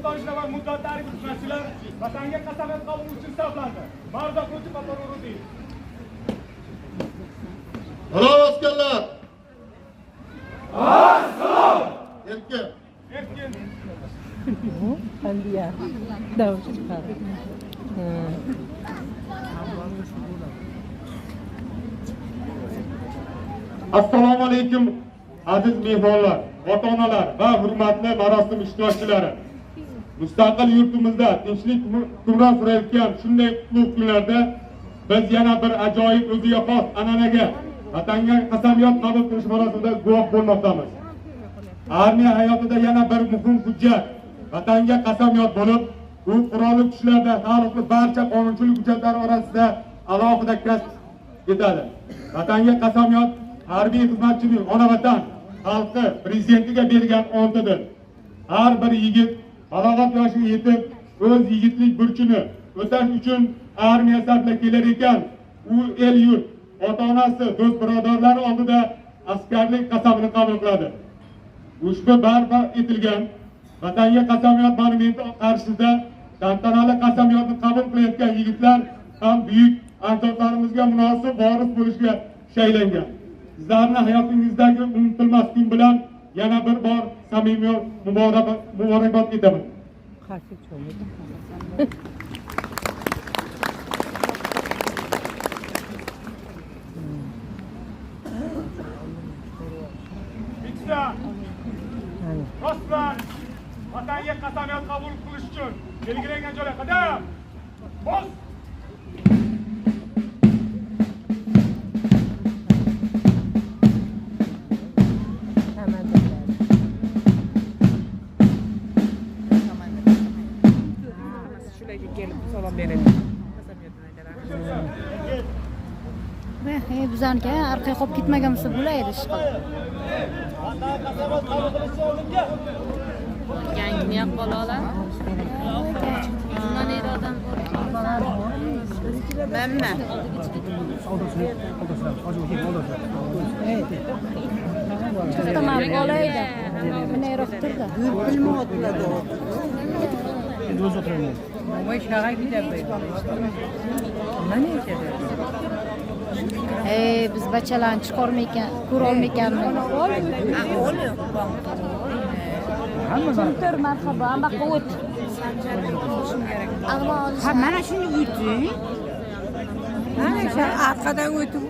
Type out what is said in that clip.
tovushlar va muddatdagi xizmatchilar vatanga qasamyod qabullovchi hisoblandi. Marzo ko'chib qatorurdi. Bravo askerlar! Assalom! Erkin! Erkin! Andiya. Davom chiqadi. Assalomu alaykum aziz mehmonlar, ota-onalar va hurmatli marosim ishtirokchilari. Mustaqil yurtimizda tinchlik hukmron surayotgan shunday qutlug' kunlarda biz yana bir ajoyib o'ziga xos an'anaga vatanga qasamyod qabul qilish marosimida guvoh bo'lmoqdamiz. Armiya hayotida yana bir muhim hujjat vatanga qasamyod bo'lib, u qurolli kuchlarda taalluqli barcha qonunchilik hujjatlari orasida alohida kasb etadi. Vatanga qasamyod harbiy xizmatchining ona vatan xalqi prezidentiga bergan ontidir. Har bir yigit balog'at yoshiga yetib, o'z yigitlik burchini o'tash uchun armiya safida kelar ekan, u el yurt, ota-onasi, do'st birodarlari oldida askarlik qasamini qabul qiladi. Ushbu barpo etilgan vatanga qasamyod monumenti qarshisida tantanali qasamyodni qabul qilayotgan yigitlar ham buyuk ajdodlarimizga munosib voris bo'lishga shaylangan. Sizlarni hayotingizdagi unutilmas kun bilan yana bir bor samimiy muborakbod etaman. Qarshi cho'midi. Osman, vatanga qasamyod qabul qilish uchun belgilangan joyga qadam. Bos! Shularga kelib salom beradi. Bizaniki orqaga qolib ketmaganmisa bo'laydi ish qilib. Yangini ham bolalar. Mana erodan Mamma. Tamam, qolaydi. Mana eroq turdi. Voy shag'a gidadi. Mana ekadi. Biz bachalarni chiqarmaykan, ko'ra olmaykanmiz. Tur, marhaba, ambaqa o't. Ha, mana shuni o'ting. Mana shu orqadan o'tib